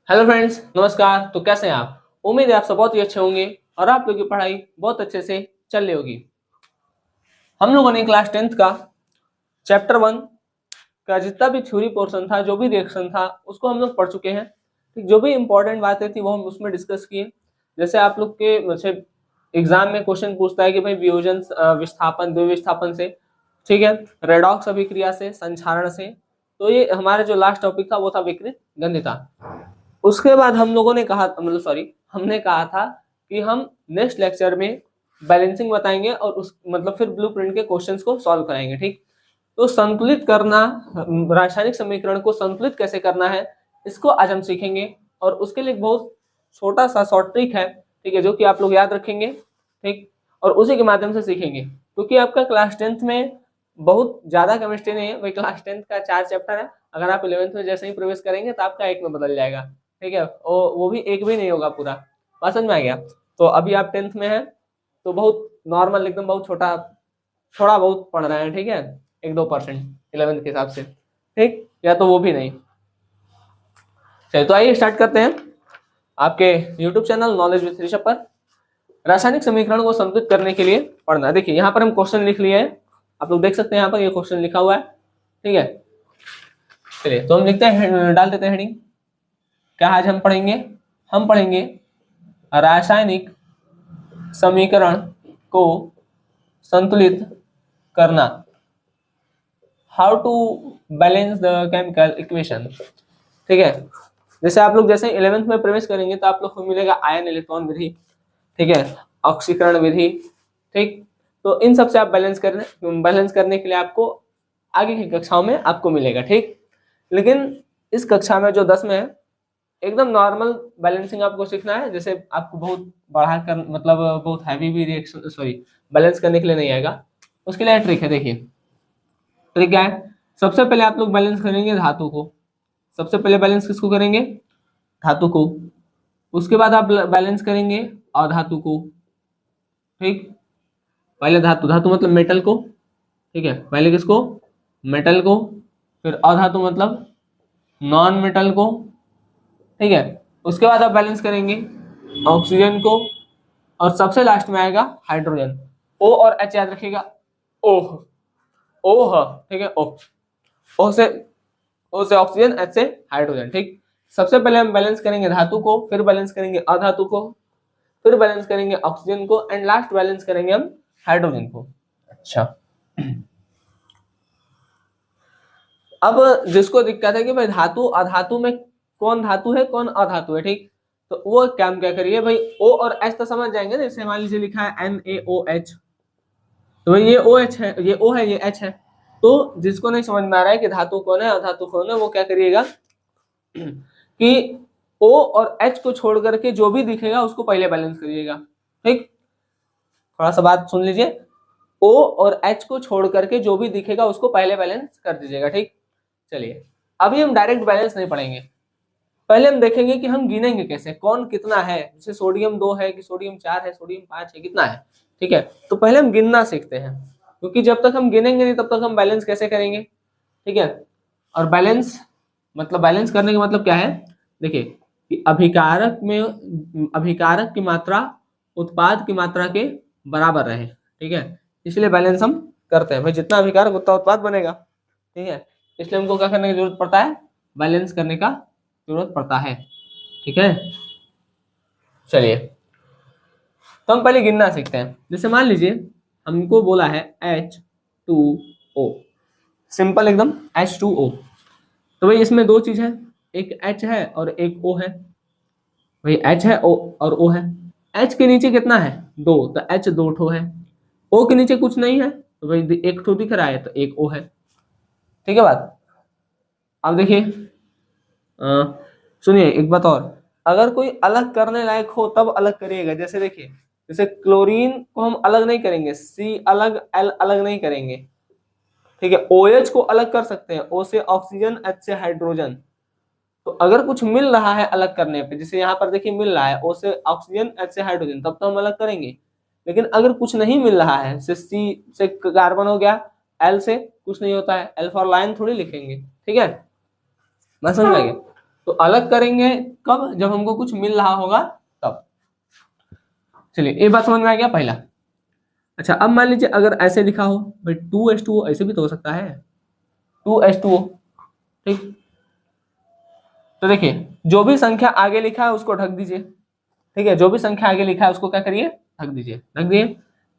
Hello friends, नमस्कार। तो कैसे हैं आप? उम्मीद है आप सब बहुत ही अच्छे होंगे और आप लोगों की पढ़ाई बहुत अच्छे से चल रही होगी। हम लोगों ने क्लास 10th का चैप्टर 1 का जितना भी थ्योरी पोर्शन था, जो भी रिएक्शन था, उसको हम लोग पढ़ चुके हैं। ठीक, जो भी इंपॉर्टेंट बातें थी वो हम उसमें डिस्कस किए। जैसे आप लोग के वैसे एग्जाम में क्वेश्चन पूछता है कि भाई वियोजन, विस्थापन, द्विविस्थापन से, ठीक है, रेडॉक्स अभिक्रिया से, संक्षारण से। तो ये हमारा जो लास्ट टॉपिक था वो था विकृत गंधिता। उसके बाद हम लोगों ने कहा, मतलब सॉरी, हमने कहा था कि हम नेक्स्ट लेक्चर में बैलेंसिंग बताएंगे और उस मतलब फिर ब्लूप्रिंट के क्वेश्चंस को सॉल्व कराएंगे। ठीक, तो संतुलित करना, रासायनिक समीकरण को संतुलित कैसे करना है, इसको आज हम सीखेंगे। और उसके लिए एक बहुत छोटा सा शॉर्ट ट्रिक है, ठीक है, जो कि आप लोग याद रखेंगे। ठीक, और उसी के माध्यम से सीखेंगे, क्योंकि आपका क्लास 10th में बहुत ज्यादा केमिस्ट्री नहीं है भाई। क्लास 10th का 4 चैप्टर है। अगर आप 11th में जैसे ही प्रवेश करेंगे तो आपका एक में बदल जाएगा। ठीक है, वो भी एक भी नहीं होगा पूरा। बात समझ में आ गया? तो अभी आप 10th में हैं, तो बहुत नॉर्मल, एकदम बहुत छोटा, थोड़ा बहुत पढ़ रहे हैं। ठीक है, 1-2% 11th के हिसाब से। ठीक, या तो वो भी नहीं। चलिए, तो आइए स्टार्ट करते हैं। आपके YouTube channel knowledge with Rishabh पर रासायनिक समीकरण को संतुलित करने के लिए पढ़ना। देखिए, यहाँ पर हम क्वेश्चन लिख लिए हैं, आप लोग देख सकते हैं यहाँ पर ये क्वेश्चन लिखा हुआ है। ठीक है, चलिए तो हम लिखते हैं, डाल देते हैं हेडिंग। क्या आज हम पढ़ेंगे? हम पढ़ेंगे रासायनिक समीकरण को संतुलित करना, how to balance the chemical equation. ठीक है, जैसे आप लोग जैसे 11th में प्रवेश करेंगे तो आप लोग को मिलेगा आयन इलेक्ट्रॉन विधि, ठीक है, ऑक्सीकरण विधि। ठीक, तो इन सब से आप बैलेंस करने के लिए आपको आगे की कक्षाओं में आपको मिलेगा। ठीक, लेकिन इस कक्षा में जो 10 में है, एकदम नॉर्मल बैलेंसिंग आपको सीखना है। जैसे आपको बहुत बढ़ा कर, मतलब बहुत हैवी भी रिएक्शन, सॉरी, बैलेंस करने के लिए नहीं आएगा। उसके लिए ट्रिक है, देखिए ट्रिक क्या है। सबसे पहले आप लोग बैलेंस करेंगे धातु को। सबसे पहले बैलेंस किसको करेंगे? धातु को। उसके बाद आप बैलेंस करेंगे अधातु को। ठीक, पहले धातु, धातु मतलब मेटल को। ठीक है, पहले किसको? मेटल को। फिर अधातु मतलब नॉन मेटल को। ठीक है, उसके बाद आप बैलेंस करेंगे ऑक्सीजन को, और सबसे लास्ट में आएगा हाइड्रोजन। ओ और एच याद रखिएगा। ओह, ओह, ठीक है, ओ, ओ से ऑक्सीजन, एच से हाइड्रोजन। ठीक, सबसे पहले हम बैलेंस करेंगे धातु को, फिर बैलेंस करेंगे अधातु को, फिर बैलेंस करेंगे ऑक्सीजन को, एंड लास्ट बैलेंस करेंगे हम हाइड्रोजन को। अच्छा, अब जिसको दिक्कत है कि भाई धातु अधातु में कौन धातु है कौन अधातु है, ठीक, तो वो काम क्या करिए भाई, ओ और एच तो समझ जाएंगे। जैसे मान लीजिए लिखा है NaOH, तो भाई ये OH है, ये O है, ये H है। तो जिसको नहीं समझ में आ रहा है कि धातु कौन है अधातु कौन है, वो क्या करिएगा कि O और H को छोड़ करके जो भी दिखेगा उसको पहले बैलेंस करिएगा। ठीक, थोड़ा सा बात सुन लीजिए। O और H को छोड़ करके जो भी दिखेगा उसको पहले बैलेंस कर दीजिएगा। ठीक, चलिए अभी हम डायरेक्ट बैलेंस नहीं पढ़ेंगे। पहले हम देखेंगे कि हम गिनेंगे कैसे, कौन कितना है। जैसे सोडियम 2 है कि सोडियम 4 है, सोडियम 5 है, कितना है। ठीक है, तो पहले हम गिनना सीखते हैं, क्योंकि जब तक हम गिनेंगे नहीं तब तक हम बैलेंस कैसे करेंगे। ठीक है, और बैलेंस मतलब, बैलेंस करने का मतलब क्या है, देखिए कि अभिकारक की मात्रा उत्पाद की मात्रा के बराबर रहे। ठीक है, इसलिए बैलेंस हम करते हैं भाई, जितना अभिकारक उतना उत्पाद बनेगा। ठीक है, इसलिए हमको क्या करने की जरूरत पड़ता है, बैलेंस करने का जरूरत पड़ता है। ठीक है, चलिए तो हम पहले गिनना सीखते हैं। जैसे मान लीजिए हमको बोला है H2O, सिंपल एकदम H2O। तो भाई इसमें दो चीज है, एक H है और एक O है। भाई H है O और O है। H के नीचे कितना है? 2, तो H 2 ठो है। O के नीचे कुछ नहीं है, तो भाई एक ठो दिख रहा है, तो एक O है। ठीक है बात? अब देखिए, सुनिए एक बात और, अगर कोई अलग करने लायक हो तब अलग करिएगा। जैसे देखिए, जैसे क्लोरीन को हम अलग नहीं करेंगे, C अलग, L अलग नहीं करेंगे। ठीक है, OH को अलग कर सकते हैं, O से ऑक्सीजन, H से हाइड्रोजन। तो अगर कुछ मिल रहा है अलग करने पे, जैसे यहाँ पर देखिए मिल रहा है O से ऑक्सीजन, H से हाइड्रोजन, तब तो हम अलग करेंगे। लेकिन अगर कुछ नहीं मिल रहा है, जैसे C से कार्बन हो गया, L से कुछ नहीं होता है, L फॉर लाइन थोड़ी लिखेंगे। ठीक है, मैं समझ में आ गया? तो अलग करेंगे कब, जब हमको कुछ मिल रहा होगा तब। चलिए ये बात समझ में आ गया पहला। अच्छा अब मान लीजिए अगर ऐसे लिखा हो भाई 2H2O, ऐसे भी तो हो सकता है 2H2O, ठीक। तो देखिए जो भी संख्या आगे लिखा है उसको ढक दीजिए, ठीक है, जो भी संख्या आगे लिखा है उसको क्या करिए, ढक दीजिए, ढक दिए।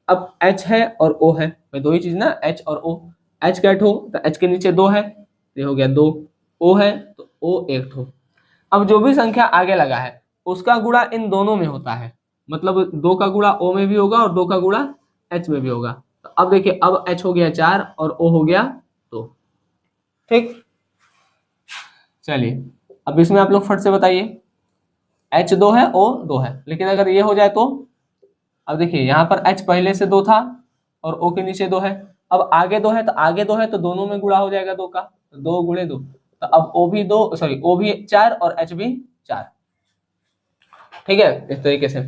अब H है और O है, भाई दो ही चीज ना, H और O। H का ठो तो H के नीचे 2 है, ये हो गया 2। O है तो O एक ठो। अब जो भी संख्या आगे लगा है उसका गुणा इन दोनों में होता है, मतलब 2 का गुणा O में भी होगा और 2 का गुणा H में भी होगा। तो अब देखिए अब H हो गया 4 और O हो गया 2, ठीक। चलिए अब इसमें आप लोग फट से बताइए, H 2 है O 2 है, लेकिन अगर ये हो जाए तो, अब देखिए यहाँ पर H पहले से 2 था और O के नीचे 2 है, अब आगे 2 है तो आगे 2 है तो दोनों में गुणा हो जाएगा 2 का, तो 2 गुणे 2, तो अब O भी 2, सॉरी O भी 4 और H भी 4, ठीक है। इस तरीके से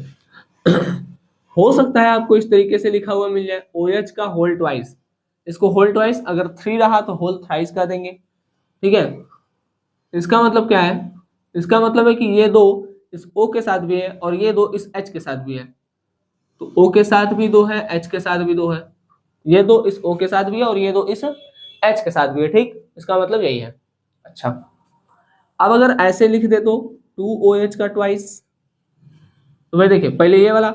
हो सकता है आपको इस तरीके से लिखा हुआ मिल जाए OH का होल ट्वाइस, इसको होल ट्वाइस अगर 3 रहा तो होल थ्राइस कर देंगे, ठीक है। इसका मतलब क्या है, इसका मतलब है कि ये दो इस O के साथ भी है और ये दो इस H के साथ भी है, तो O के साथ भी 2 है, H के साथ भी 2 है, ये दो इस O के साथ भी है और ये दो इस H के साथ भी है, ठीक। इसका मतलब यही है। अच्छा अब अगर ऐसे लिख दे तो 2OH का ट्वाइस, तो भाई देखिए पहले ये वाला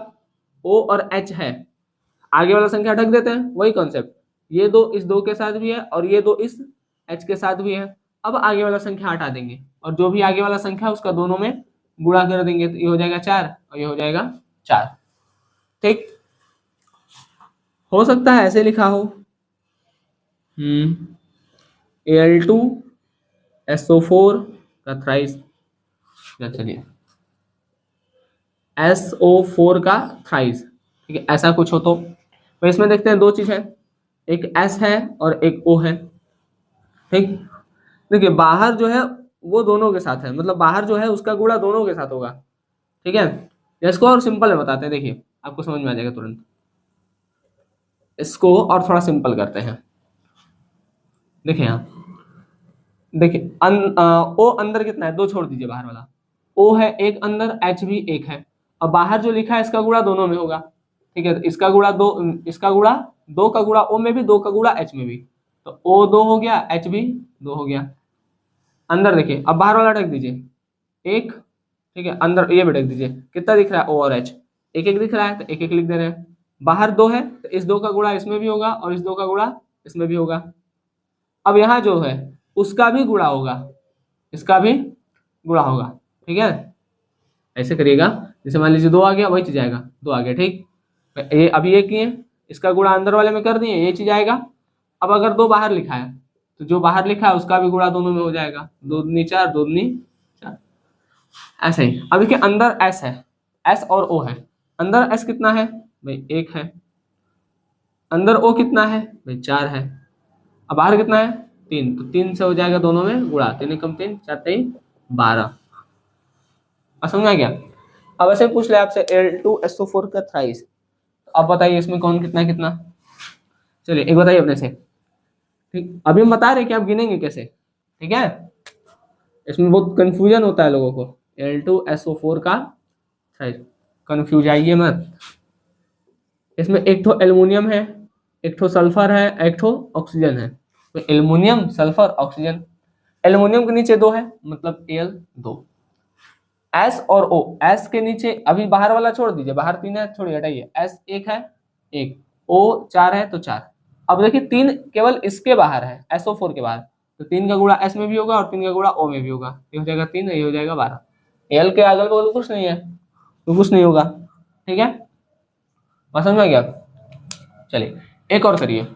O और H है, आगे वाला संख्या ढक देते हैं, वही कॉन्सेप्ट, ये दो इस 2 के साथ भी है और ये दो इस H के साथ भी है। अब आगे वाला संख्या हटा देंगे और जो भी आगे वाला संख्या है उसका दोनों में गुणा कर देंगे, तो ये हो जाएगा 4 और ये हो जाएगा 4, ठीक। हो सकता है ऐसे लिखा हो Al2SO4 का थ्राइस, चलिए SO4 का थ्राइस, ठीक है, ऐसा कुछ हो तो इसमें देखते हैं दो चीज है, एक S है और एक O है, ठीक। देखिए बाहर जो है वो दोनों के साथ है, मतलब बाहर जो है उसका गुणा दोनों के साथ होगा, ठीक है। इसको और सिंपल में बताते हैं, देखिए आपको समझ में आ जाएगा तुरंत। इसको और थोड़ा सिंपल करते हैं, देखिए यहाँ देखिए O अंदर कितना है, 2 छोड़ दीजिए बाहर वाला, O है एक अंदर, H भी एक है, अब बाहर जो लिखा है इसका गुणा दोनों में होगा, ठीक है। तो इसका गुणा 2, इसका गुणा 2 का गुणा O में भी, 2 का गुणा H में भी, तो O 2 हो गया, H भी 2 हो गया। अंदर देखिए अब बाहर वाला ढक दीजिए 1, ठीक है, अंदर ये भी ढक दीजिए, कितना दिख रहा है O और H, एक एक दिख रहा है तो एक एक लिख दे रहे हैं। बाहर 2 है तो इस 2 का गुणा इसमें भी होगा और इस 2 का गुणा इसमें भी होगा। अब यहाँ जो है उसका भी गुणा होगा, इसका भी गुणा होगा, ठीक है। ऐसे करिएगा, जैसे मान लीजिए 2 आ गया वही चीज आएगा, 2 आ गया, ठीक। ये अभी एक किए, इसका गुणा अंदर वाले में कर दिए, ये चीज आएगा। अब अगर 2 बाहर लिखा है तो जो बाहर लिखा है उसका भी गुणा दोनों में हो जाएगा, 2 दूनी 4, 2 दूनी 4, ऐसे ही। अब देखिए अंदर S है, S और O है, अंदर S कितना है भाई 1 है, अंदर O कितना है भाई 4 है, अब बाहर कितना है 3, तो 3 से हो जाएगा दोनों में गुणा, 3 एकम 3, 4 3 12। समझ में आ गया। अब ऐसे पूछ ले आपसे Al2SO4 का थ्राइस, अब बताइए इसमें कौन कितना कितना, चलिए एक बताइए अपने से, ठीक। अभी हम बता रहे हैं कि आप गिनेंगे कैसे, ठीक है, इसमें बहुत कंफ्यूजन होता है लोगों को। Al2SO4 का थ्राइस, कंफ्यूज आइए मत। इसमें एक तो एल्युमिनियम है, एक तो सल्फर है, एक तो ऑक्सीजन है, तो एल्युमिनियम सल्फर ऑक्सीजन। एल्युमिनियम के नीचे 2 है मतलब Al2, S और O, S के नीचे अभी बाहर वाला छोड़ दीजिए, बाहर 3 है छोड़िए हटाइए, S 1 है 1, O 4 है तो 4। अब देखिए 3 केवल इसके बाहर है, SO4 के बाहर, तो 3 का गुणा S में भी होगा और 3 का गुणा O में भी होगा, ये हो जाएगा 3, ये हो जाएगा 12। L के अगल बगल कुछ नहीं है तो कुछ नहीं होगा, ठीक है, समझ में आ गया। चलिए एक और करिए,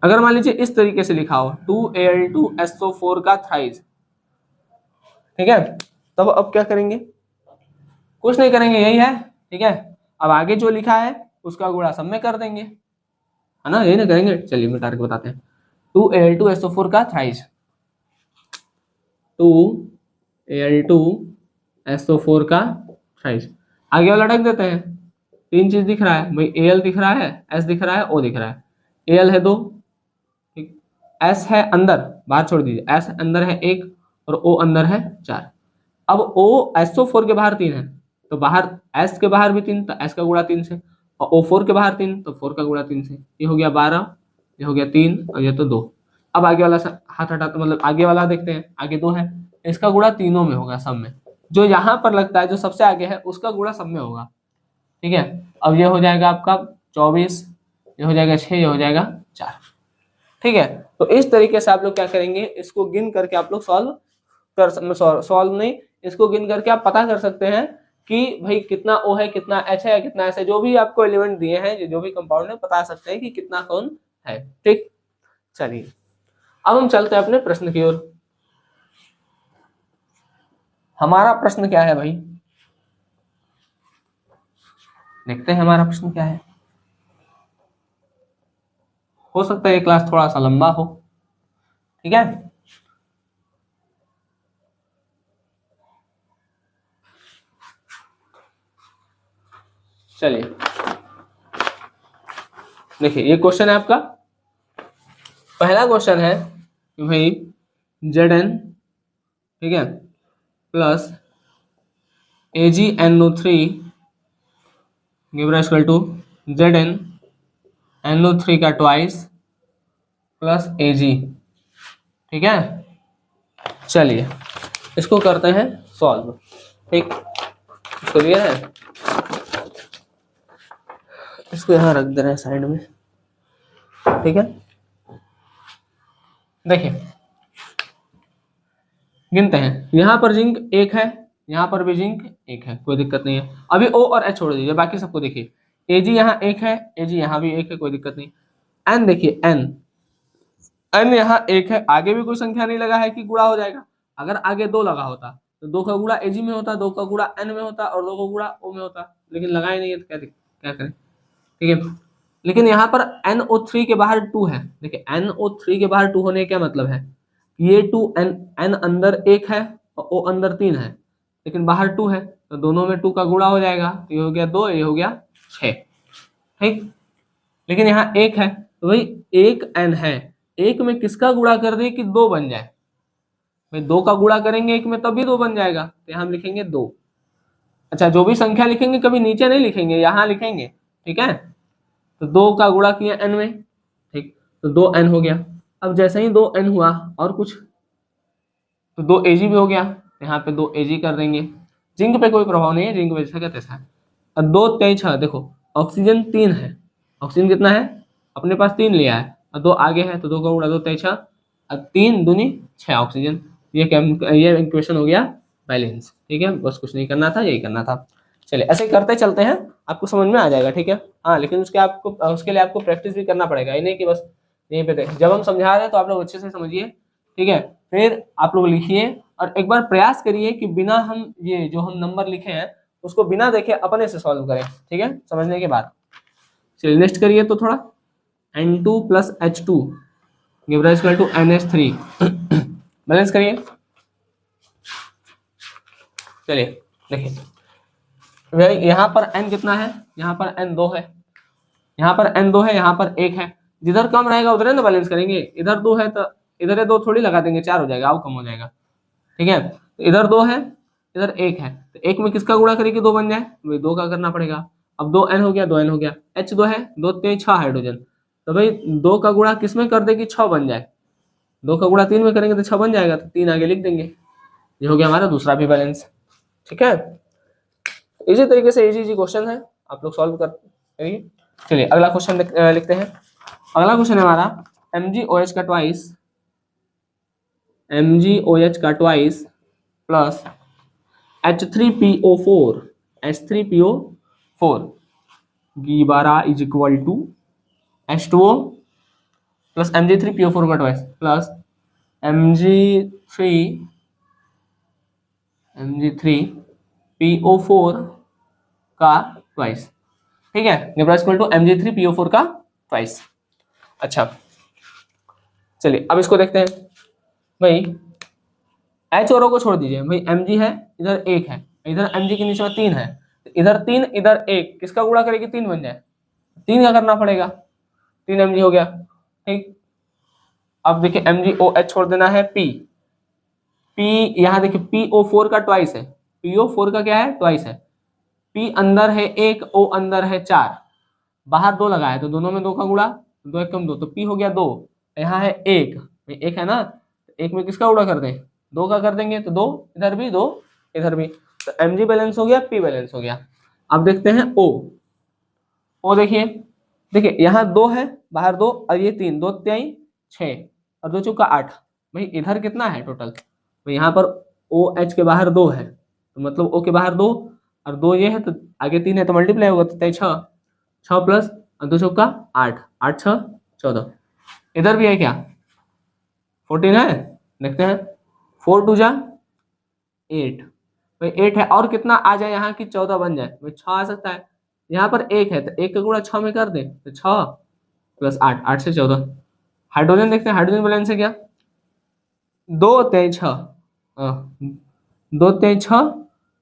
अगर मान लीजिए इस तरीके से लिखा हो 2Al2SO4 का थ्राइस, ठीक है, तब अब क्या करेंगे, कुछ नहीं करेंगे, यही है, ठीक है। अब आगे जो लिखा है उसका गुणा सब में कर देंगे, है ना, यही ना करेंगे। चलिए मिटा के बताते हैं, 2Al2SO4 का थ्राइस, 2Al2SO4 का थ्राइस, आगे वाला ढक देते हैं। 3 चीज दिख रहा है भाई, Al दिख रहा है, S दिख रहा है, O दिख रहा है। Al है 2, S है अंदर, बाहर छोड़ दीजिए, S अंदर है 1 और O अंदर है 4। अब OSO4 के बाहर 3 है, तो बाहर S के बाहर भी 3, तो S का गुणा 3 से, और O4 के बाहर 3, तो 4 का गुणा 3 से। ये हो गया 12, ये हो गया 3, और ये तो 2। अब आगे वाला हाथ हटाते, मतलब आगे वाला देखते हैं। आगे 2 है, इसका गुणा तीनों में होगा, सब में। जो यहाँ पर लगता है, जो सबसे आगे है, उसका गुणा सब में होगा। ठीक है, अब ये हो जाएगा आपका 24, ये हो जाएगा 6, ये हो जाएगा 4। ठीक है, तो इस तरीके से आप लोग क्या करेंगे, इसको गिन करके आप लोग सॉल्व नहीं, इसको गिन करके आप पता कर सकते हैं कि भाई कितना O है, कितना H है, या कितना S है। जो भी आपको एलिमेंट दिए हैं, जो भी कंपाउंड है, बता सकते हैं कि कितना कौन है। ठीक, चलिए अब हम चलते हैं अपने प्रश्न की ओर। हमारा प्रश्न क्या है भाई, देखते हैं हमारा प्रश्न क्या है। हो सकता है ये क्लास थोड़ा सा लंबा हो, ठीक है। चलिए देखिए, ये क्वेश्चन है आपका। पहला क्वेश्चन है कि भाई Zn, ठीक है, plus AgNO3 give equal to ZnNO3 का ट्वाइस प्लस Ag। ठीक है, चलिए इसको करते हैं सॉल्व। ठीक, इसको लिया है, इसको यहाँ रख दे रहे हैं साइड में। ठीक है, देखिए गिनते हैं। यहाँ पर जिंक 1 है, यहाँ पर भी जिंक 1 है, कोई दिक्कत नहीं है। अभी O और H छोड़ दीजिए, बाकी सबको देखिए। Ag यहाँ 1 है, Ag यहाँ भी 1 है, कोई दिक्कत नहीं। N देखिए, N यहाँ 1 है, आगे भी कोई संख्या नहीं लगा है कि गुणा हो जाएगा। अगर आगे 2 लगा होता तो 2 का गुणा Ag में होता, 2 का गुणा N में होता, और 2 का गुणा O में होता, लेकिन लगा ही नहीं है, तो क्या करें। ठीक है, लेकिन यहाँ पर NO3 के बाहर 2 है। देखिए NO3 के बाहर 2 होने का क्या मतलब है, ये 2 N अंदर 1 है और O अंदर 3 है, लेकिन बाहर 2 है, तो दोनों में 2 का गुणा हो जाएगा। तो ये हो गया 2, ये हो गया 6। ठीक, लेकिन यहाँ 1 है, तो भाई 1 N है, 1 में किसका गुणा कर दे कि 2 बन जाए। भाई 2 का गुणा करेंगे 1 में, तभी 2 बन जाएगा, तो यहाँ हम लिखेंगे 2। अच्छा, जो भी संख्या लिखेंगे कभी नीचे नहीं लिखेंगे, यहाँ लिखेंगे। ठीक है, तो 2 का गुणा किया N में, ठीक, तो 2N हो गया। अब जैसे ही 2N हुआ और कुछ, तो 2 Ag भी हो गया, यहाँ पे 2 Ag कर देंगे। जिंक पे कोई प्रभाव नहीं है, जिंक पे जैसा का तैसा है। अब 2 3 6, देखो ऑक्सीजन 3 है, ऑक्सीजन कितना है, अपने पास 3 लिया है, और 2 आगे है, तो 2 का गुणा 2 3 6, अब 3 दूनी 6 ऑक्सीजन। ये इक्वेशन हो गया बैलेंस। ठीक है, बस कुछ नहीं करना था, यही करना था। चलिए ऐसे करते चलते हैं, आपको समझ में आ जाएगा। ठीक है, हाँ, लेकिन उसके लिए आपको प्रैक्टिस भी करना पड़ेगा, ये नहीं कि बस यहीं पे देख। जब हम समझा रहे हैं तो आप लोग अच्छे से समझिए, ठीक है, फिर आप लोग लिखिए, और एक बार प्रयास करिए कि बिना हम ये जो हम नंबर लिखे हैं उसको बिना देखे अपने से सॉल्व करें। ठीक है, समझने के बाद। चलिए नेक्स्ट करिए तो थोड़ा, N2 plus H2 give rise to NH3 balance करिए। चलिए देखिए, यहाँ पर N कितना है, यहाँ पर N 2 है, यहाँ पर N 2 है, यहाँ पर 1 है। जिधर कम रहेगा उधर ना बैलेंस करेंगे। इधर 2 है तो इधर 2 थोड़ी लगा देंगे, 4 हो जाएगा, और कम हो जाएगा। ठीक है, तो इधर 2 है, इधर 1 है, तो 1 में किसका गुणा करें कि 2 बन जाए, भाई 2 का करना पड़ेगा। अब 2N हो गया, 2N हो गया। H 2 है, 2 3 6 हाइड्रोजन, तो भाई 2 का गुणा किस में कर दे कि 6 बन जाए। 2 का गुणा 3 में करेंगे तो 6 बन जाएगा, तो 3 आगे लिख देंगे। ये हो गया हमारा दूसरा भी बैलेंस। ठीक है, इसी तरीके से इजी क्वेश्चन है, आप लोग सॉल्व करिए। चलिए अगला क्वेश्चन लिखते हैं। अगला क्वेश्चन है हमारा MgOH का twice plus H3PO4 12 is equal to H2O plus Mg3PO4 का ट्वाइस प्लस Mg3PO4 का ट्वाइस। ठीक है, इक्वल टू Mg3PO4 का ट्वाइस। अच्छा चलिए अब इसको देखते हैं। भाई H और O को छोड़ दीजिए, भाई Mg है, इधर 1 है, इधर Mg के नीचे में 3 है, इधर 3 इधर 1, किसका गुणा करेगी 3 बन जाए, 3 का करना पड़ेगा, 3 Mg हो गया। ठीक, अब देखिए MgOH छोड़ देना है P, पी, यहाँ देखिए PO4 का ट्वाइस है, PO4 का क्या है, ट्वाइस है। P अंदर है 1, O अंदर है 4, बाहर 2 लगा है तो दोनों में 2 का गुणा, 2 1 कम 2, तो P हो गया 2, यहाँ है 1, 1 है ना, 1 में किसका गुणा कर दें, 2 का कर देंगे, तो 2 इधर भी 2 इधर भी, तो Mg बैलेंस हो गया, P बैलेंस हो गया। अब देखते हैं O देखिए, देखिए यहाँ 2 है, बाहर 2 और ये 3, 2 3 6 और 2 चौका 8, भाई इधर कितना है टोटल, तो यहाँ पर OH के बाहर 2 है, तो मतलब O के बाहर 2 और 2 ये है, तो आगे 3 है तो मल्टीप्लाई होगा, तो 6, 6 प्लस 2 चौका 8, 8 6 14, इधर भी है क्या 14 है, देखते हैं 4 2 जा 8, भाई 8 है, और कितना आ जाए यहाँ की 14 बन जाए, भाई 6 आ सकता है, यहाँ पर 1 है तो 1 का गुणा 6 में कर दे, तो 6 प्लस 8, 8 से 14। हाइड्रोजन देखते हैं, हाइड्रोजन बैलेंस है क्या, 2 3 6, 2 3 6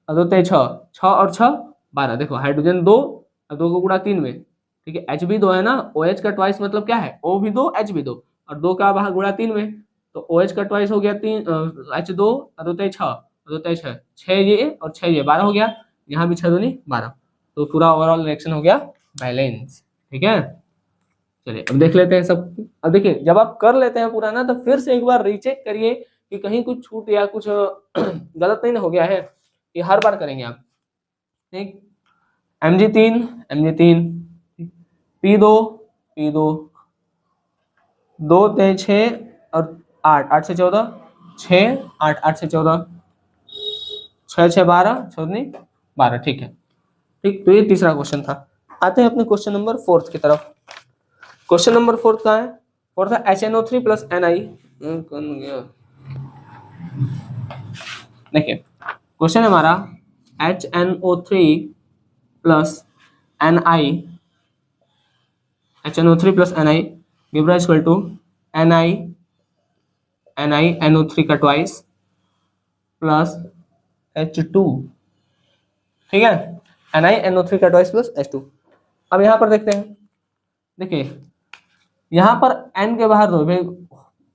और 2 3 6, 6 और 6 12, देखो हाइड्रोजन 2 और 2 को गुणा 3 में, ठीक है, H भी 2 है ना, OH का ट्वाइस मतलब क्या है, O भी 2 H भी 2 और 2 का बाहर गुणा 3 में, तो OH का ट्वाइस हो गया 3, H2 और 2 3 6 और 2 3 6, 6 ये और 6 ये 12 हो गया, यहाँ भी 6 दूनी 12, तो पूरा ओवरऑल रिएक्शन हो गया बैलेंस। ठीक है, चलिए अब देख लेते हैं सब। अब देखिए जब आप कर लेते हैं पूरा ना, तो फिर से एक बार रीचेक करिए कि कहीं कुछ छूट या कुछ गलत नहीं हो गया है, ये हर बार करेंगे आप। ठीक, Mg3 Mg3, P2 P2, 2 3 6 और 8, 8 से 14, 6 8 8 से 14, 6 6 12, 14 12, ठीक है। ठीक, तो ये तीसरा क्वेश्चन था। आते हैं अपने क्वेश्चन नंबर 4 की तरफ। क्वेश्चन नंबर 4 का है, 4 था HNO3 प्लस Ni। देखिए क्वेश्चन हमारा HNO3 plus Ni, HNO3 plus Ni give rise equal to NiNO3 का ट्वाइस प्लस H2। ठीक है, NiNO3 का ट्वाइस प्लस H2। अब यहाँ पर देखते हैं, देखिए यहाँ पर n के बाहर 2, भाई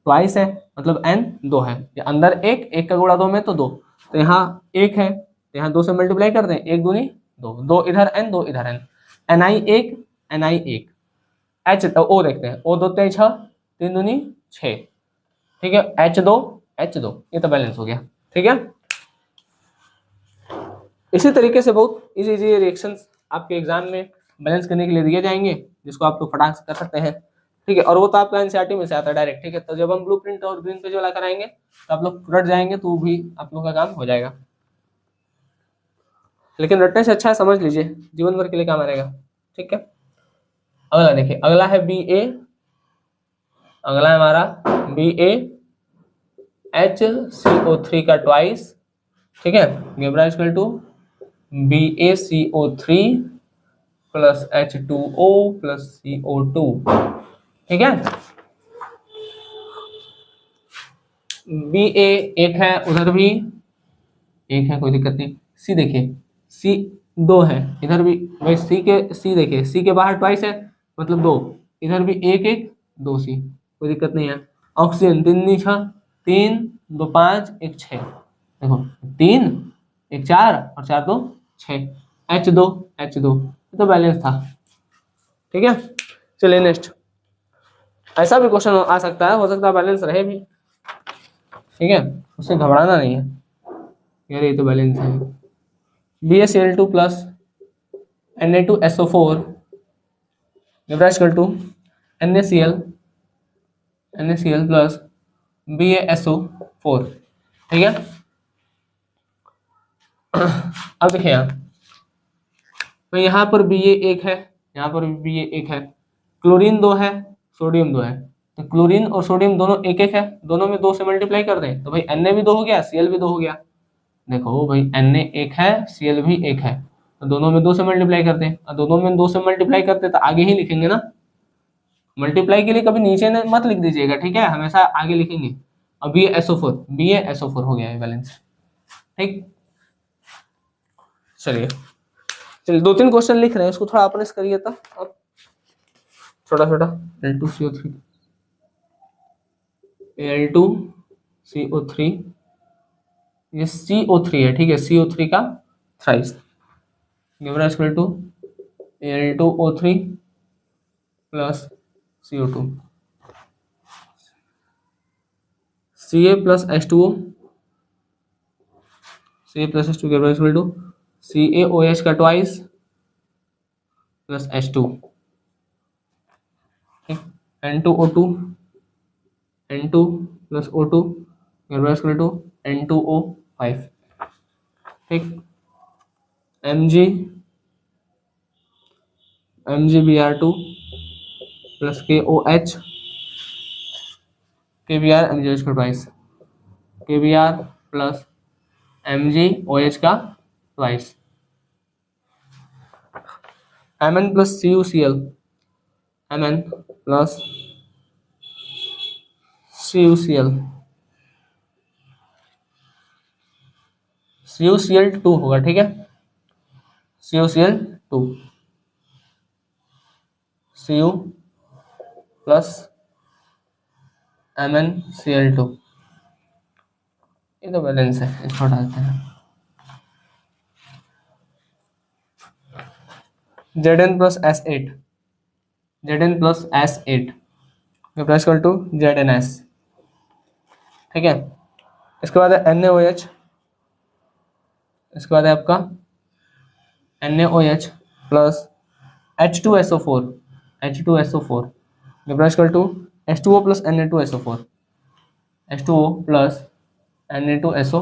ट्वाइस है मतलब n 2 है, अंदर 1, 1 का गुणा 2 में तो 2, तो यहाँ 1 है तो यहाँ 2 से मल्टीप्लाई कर दें, 1 दूनी 2, 2 इधर n 2 इधर n, Ni 1 Ni 1, H O देखते हैं, O 2 3 6, 3 दूनी 6, ठीक है, H2 H2, ये तो बैलेंस हो गया। ठीक है, इसी तरीके से बहुत इजी इजी रिएक्शंस आपके एग्जाम में बैलेंस करने के लिए दिए जाएंगे, जिसको आप लोग फटाक से कर सकते हैं। ठीक है, और वो तो आपका एनसीईआरटी में से आता है डायरेक्ट। ठीक है, तो जब हम ब्लूप्रिंट और ग्रीन पेज वाला कराएंगे तो आप लोग रट जाएंगे, तो भी आप लोग का काम हो जाएगा। लेकिन रटने से अच्छा है समझ लीजिए, जीवन भर के लिए काम आएगा। ठीक है, अगला देखिए, अगला है BA, अगला है हमारा BA HCO3 का ट्वाइस। ठीक है, give rise equal to BaCO3 plus H2O plus CO2। ठीक है, BA 1 है, उधर भी 1 है, कोई दिक्कत नहीं। C देखिए, C 2 है, इधर भी भाई C देखिए, C के बाहर ट्वाइस है मतलब 2, इधर भी 1 1 2 C, कोई दिक्कत नहीं है। ऑक्सीजन 3 6, 3 2 5 1 6, देखो 3 1 4 और 4 2 6, H2 H2, तो बैलेंस था। ठीक है, चलिए नेक्स्ट। ऐसा भी क्वेश्चन आ सकता है, हो सकता है बैलेंस रहे भी। ठीक है, उससे घबराना नहीं है, यार ये तो बैलेंस है। BaCl2 plus Na2SO4 equal to NaCl plus BaSO4। ठीक है, अब देखिए यहाँ तो यहाँ पर Ba 1 है, यहाँ पर भी Ba 1 है, क्लोरीन 2 है, सोडियम 2 है, तो क्लोरीन और सोडियम दोनों 1 1 है, दोनों में 2 से मल्टीप्लाई कर दें तो भाई Na भी 2 हो गया, Cl भी 2 हो गया। देखो भाई Na 1 है, Cl भी 1 है, तो दोनों में 2 से मल्टीप्लाई करते हैं, और दोनों में 2 से मल्टीप्लाई करते तो आगे ही लिखेंगे ना, मल्टीप्लाई के लिए कभी नीचे मत लिख दीजिएगा। ठीक है, हमेशा आगे लिखेंगे। अब BaSO4 हो गया है बैलेंस। ठीक, चलिए 2-3 क्वेश्चन लिख रहे हैं, उसको थोड़ा अपने से करिए था अब, छोटा छोटा। Al2CO3 ये CO3 है, ठीक है, CO3 का thrice given equal to Al2O3 plus CO2 Ca plus H2O given equal to CaOH का twice plus H2 N2O2 N2 plus O2 given equal to N2O5, ठीक। MgBr2 plus KOH KBr MgOH का twice KBr plus MgOH का twice Mn plus CuCl Mn plus CuCl CuCl2 होगा, ठीक है, CuCl2 Cu plus MnCl2, ये तो balance है, इसको डालते हैं। Zn plus S8 Zn plus S8 equal to ZnS, ठीक है। इसके बाद है NaOH, इसके बाद है आपका NaOH plus H2SO4 equal to H2O plus Na2SO4 H2O plus Na2SO।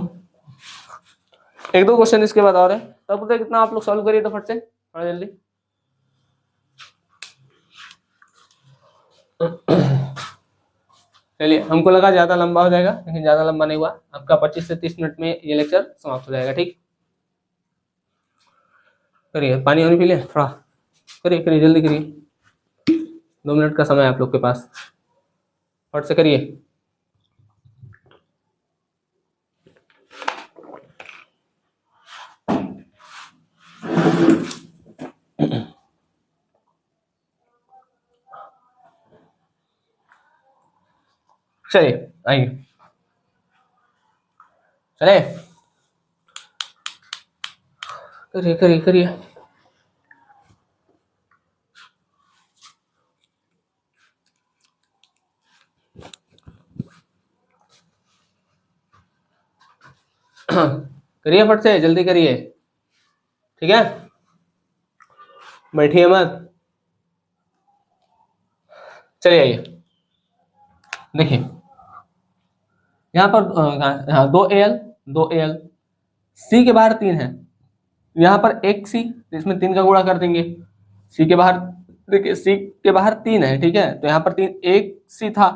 एक दो क्वेश्चन इसके बाद और है, तब तक कितना आप लोग सॉल्व करिए तो फट से, थोड़ा जल्दी। चलिए, हमको लगा ज्यादा लंबा हो जाएगा, लेकिन ज्यादा लंबा नहीं हुआ। आपका 25 से 30 मिनट में ये लेक्चर समाप्त हो जाएगा, ठीक। करिए, पानी वानी पी ले थोड़ा, करिए करिए जल्दी करिए, 2 मिनट का समय है आप लोग के पास, फट से करिए। चलिए आइए, चले करिए करिए करिए। करिए फट से, जल्दी करिए, ठीक है, बैठिए मत। चलिए आइए, देखिए यहाँ पर दो Al C के बाहर 3 है, यहाँ पर एक C, इसमें 3 का गुणा कर देंगे। C के बाहर, देखिए C के बाहर 3 है, ठीक है, तो यहाँ पर 3, एक C था,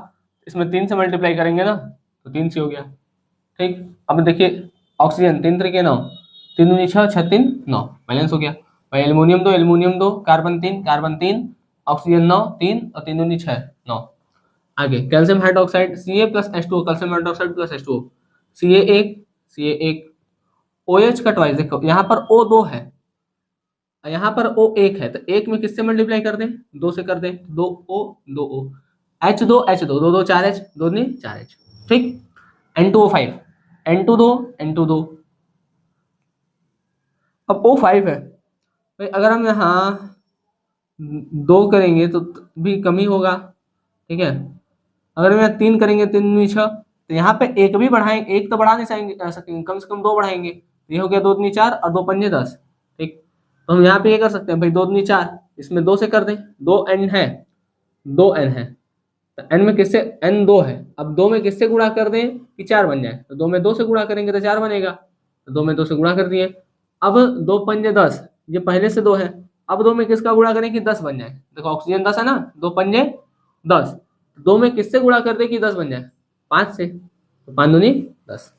इसमें 3 से मल्टीप्लाई करेंगे ना तो 3C हो गया, ठीक। अब देखिए ऑक्सीजन 3 3 9, 3 दूनी 6, 6 3 9, बैलेंस हो गया भाई। एल्युमिनियम 2 कार्बन 3 ऑक्सीजन 9 3 और 3 दूनी 6 9। आगे calcium hydroxide Ca plus H2O, calcium hydroxide plus H2O, Ca1 OH का ट्वाइस, देखो यहाँ पर O2 है, यहाँ पर O1 है, तो 1 में किससे मल्टीप्लाई कर दें, 2 से कर दें, 2O H2 2 2 4H 2 नहीं 4H, ठीक। N2O5 N2 2 अब O5 है भाई, अगर हम यहाँ 2 करेंगे तो भी कमी होगा, ठीक है। अगर हम यहाँ 3 करेंगे 3 दूनी 6, तो यहाँ पे एक भी बढ़ाएंगे, एक तो बढ़ा नहीं सकेंगे, कम से कम 2 बढ़ाएंगे, ये हो गया 2 दूनी 4 और 2 पंजे 10, ठीक। तो हम यहाँ पे ये कर सकते हैं भाई, 2 दूनी 4, इसमें 2 से कर दें, 2n है, 2n है, तो n में किससे, n 2 है, अब 2 में किससे गुणा कर दें कि 4 बन जाए, तो 2 में 2 से गुणा करेंगे तो 4 बनेगा, तो 2 में 2 से गुणा कर दिए। अब 2 पंजे 10, ये पहले से 2 है, अब 2 में किसका गुणा करें कि 10 बन जाए, देखो ऑक्सीजन 10 है ना, 2 पंजे 10, 2 में किससे गुणा कर दे कि 10 बन जाए, 5 से, तो 5 दूनी 10,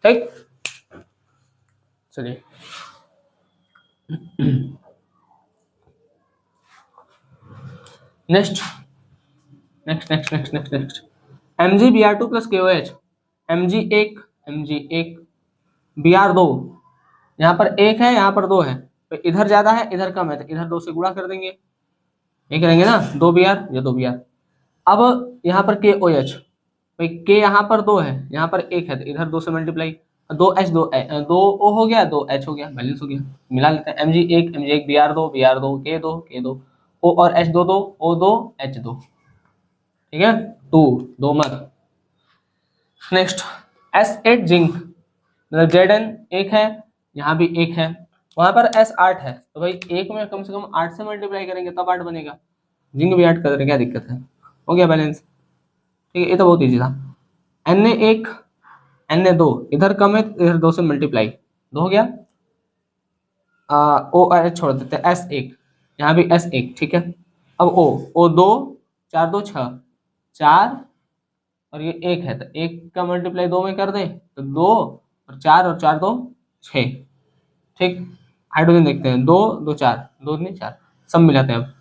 ठीक। चलिए next MgBr2 plus KOH, Mg1 Br2, यहाँ पर 1 है, यहाँ पर 2 है, तो इधर ज्यादा है इधर कम है, तो इधर 2 से गुणा कर देंगे, ये करेंगे ना, 2 Br या 2 Br। अब यहाँ पर KOH, भाई K यहाँ पर 2 है, यहाँ पर 1 है, तो इधर 2 से मल्टीप्लाई, दो ओ हो गया, 2 H हो गया, बैलेंस हो गया। मिला लेते हैं, Mg1 Mg1 Br2 Br2 K2 K2, O और H दो, O2 H2, ठीक है, 2 मत। नेक्स्ट S8 जिंक, मतलब Zn 1 है, यहाँ भी 1 है, वहां पर S 8 है, तो भाई 1 में कम से कम 8 से मल्टीप्लाई करेंगे तब 8 बनेगा। जिंक भी 8 कर, क्या दिक्कत है, हो गया बैलेंस। ठीक है, ये तो बहुत ईजी था। Na1 Na2, इधर कम है इधर 2 से मल्टीप्लाई, 2 हो गया। ओ छोड़ देते हैं, S1, यहाँ भी S1, ठीक है। अब O2 4 2 6 4, और ये 1 है, तो 1 का मल्टीप्लाई 2 में कर दें तो 2 और 4 2 6, ठीक। हाइड्रोजन देखते हैं, 2 2 4, 2 नहीं 4, सब मिलाते हैं अब।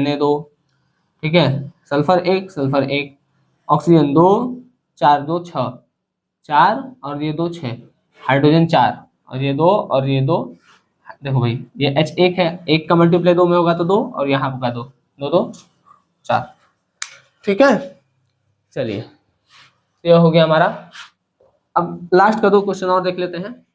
Na2 ठीक है, सल्फर 1 ऑक्सीजन 2 4 2 6 4, और ये 2 6, हाइड्रोजन 4, और ये 2 और ये 2। देखो भाई ये H1 है, 1 का मल्टीप्लाई 2 में होगा तो 2, और यहाँ होगा 2 2 2 4, ठीक है। चलिए, ये हो गया हमारा। अब लास्ट का 2 क्वेश्चन और देख लेते हैं।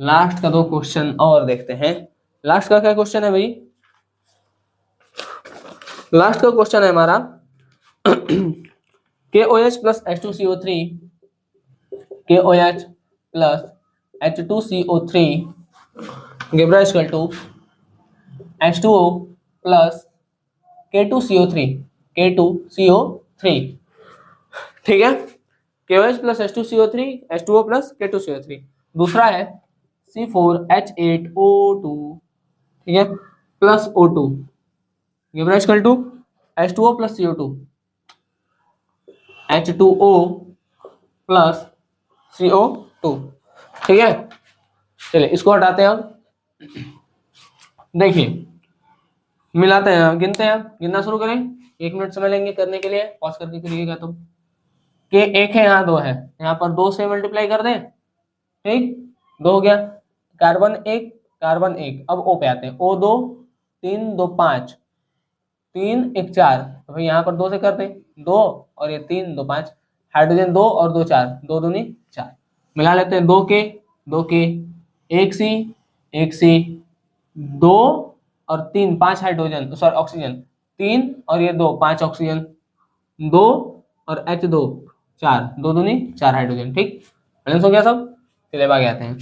लास्ट का 2 क्वेश्चन और देखते हैं। लास्ट का क्या क्वेश्चन है भाई? लास्ट का क्वेश्चन है हमारा KOH plus H2CO3 KOH plus H2CO3 give rise to H2O plus K2CO3 ठीक है। KOH plus H2CO3 H2O plus K2CO3। दूसरा है C4H8O2, ठीक है, plus O2 give rise to H2O plus CO2 H2O plus CO2, ठीक है। चलिए इसको हटाते हैं। अब देखिए मिलाते हैं, गिनते हैं, गिनना शुरू करें। 1 मिनट समय लेंगे करने के लिए, पॉज करके करिएगा तुम। के 1 है, यहाँ 2 है, यहाँ पर 2 से मल्टीप्लाई कर दें, ठीक, 2 हो गया। कार्बन 1 अब O पे आते हैं, O2 3 2 5 3 1 4, तो भाई यहाँ पर 2 से कर दें, 2 और ये 3 2 5, हाइड्रोजन 2 और 2 4, 2 दूनी 4, मिला लेते हैं। 2 के 1 C 2 और 3 5 हाइड्रोजन, सॉरी ऑक्सीजन 3 और ये 2 5 ऑक्सीजन, 2 और H2 4, 2 दूनी 4 हाइड्रोजन, ठीक, बैलेंस हो गया सब। चलिए आगे आते हैं।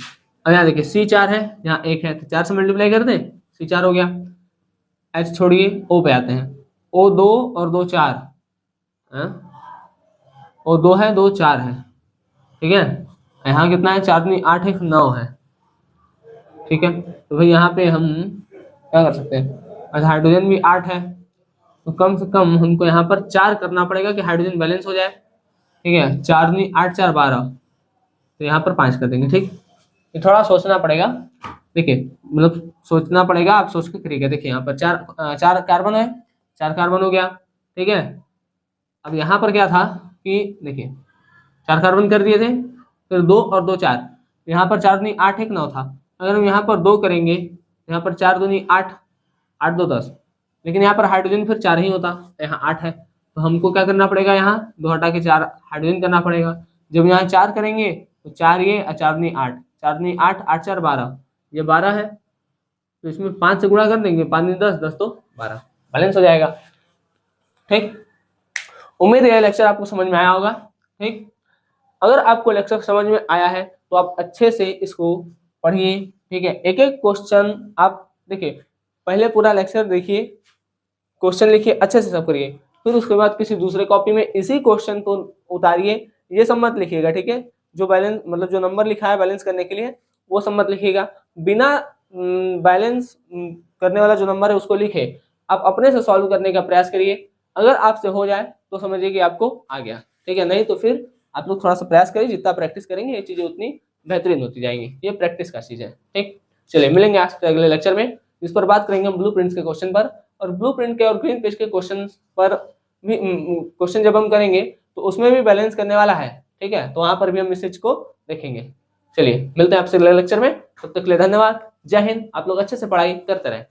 अब यहाँ देखिए C4 है, यहाँ 1 है, तो 4 से मल्टीप्लाई कर दें, C4 हो गया। H छोड़िए, O पे आते हैं, O2 और 2 4, O2 है 2 4 है, ठीक है। यहाँ कितना है, 4 दूनी 8 है, 9 है, ठीक है। तो भाई यहाँ पे हम क्या कर सकते हैं, अच्छा हाइड्रोजन भी 8 है, तो कम से कम हमको यहाँ पर 4 करना पड़ेगा कि हाइड्रोजन बैलेंस हो जाए, ठीक है। 4 दूनी 8 4 12, तो यहाँ पर 5 कर देंगे, ठीक। ये थोड़ा सोचना पड़ेगा, देखिए मतलब सोचना पड़ेगा, आप सोच के करिएगा। देखिए यहाँ पर 4 कार्बन है, 4 कार्बन हो गया, ठीक है। अब यहाँ पर क्या था कि देखिए 4 कार्बन कर दिए थे, फिर 2 और 2 4, यहाँ पर 4 दूनी 8 1 9 था। अगर हम यहाँ पर 2 करेंगे, यहाँ पर 4 दूनी 8 8 2 10, लेकिन यहाँ पर हाइड्रोजन फिर 4 ही होता, यहाँ 8 है, तो हमको क्या करना पड़ेगा, यहाँ 2 हटा के 4 हाइड्रोजन करना पड़ेगा। जब यहाँ 4 करेंगे तो 4 ये 4 दूनी 8 4 दूनी 8 8 4 12, ये 12 है, तो इसमें 5 से गुणा कर देंगे, 5 दूनी 10 10 तो 12, बैलेंस हो जाएगा, ठीक। उम्मीद है लेक्चर आपको समझ में आया होगा, ठीक। अगर आपको लेक्चर समझ में आया है तो आप अच्छे से इसको पढ़िए, ठीक है। एक एक क्वेश्चन आप देखिए, पहले पूरा लेक्चर देखिए, क्वेश्चन लिखिए, अच्छे से सब करिए, फिर उसके बाद किसी दूसरे कॉपी में इसी क्वेश्चन को उतारिए। ये सब मत लिखिएगा, ठीक है। जो बैलेंस मतलब जो नंबर लिखा है बैलेंस करने के लिए, वो सब मत लिखिएगा। बिना बैलेंस करने वाला जो नंबर है उसको लिखे, आप अपने से सॉल्व करने का प्रयास करिए। अगर आपसे हो जाए तो समझिए कि आपको आ गया, ठीक है। नहीं तो फिर आप लोग थोड़ा सा प्रयास करिए, जितना प्रैक्टिस करेंगे ये चीजें उतनी बेहतरीन होती जाएंगी। ये प्रैक्टिस का चीज है, ठीक। चलिए मिलेंगे आज के अगले लेक्चर में, इस पर बात करेंगे हम ब्लू प्रिंट्स के क्वेश्चन पर, और ब्लू प्रिंट के और ग्रीन पेज के क्वेश्चन पर भी क्वेश्चन जब हम करेंगे तो उसमें भी बैलेंस करने वाला है, ठीक है। तो वहां पर भी हम इस चीज को देखेंगे। चलिए मिलते हैं आपसे अगले लेक्चर में, तब तक के लिए धन्यवाद। जय हिंद। आप लोग अच्छे से पढ़ाई करते रहें।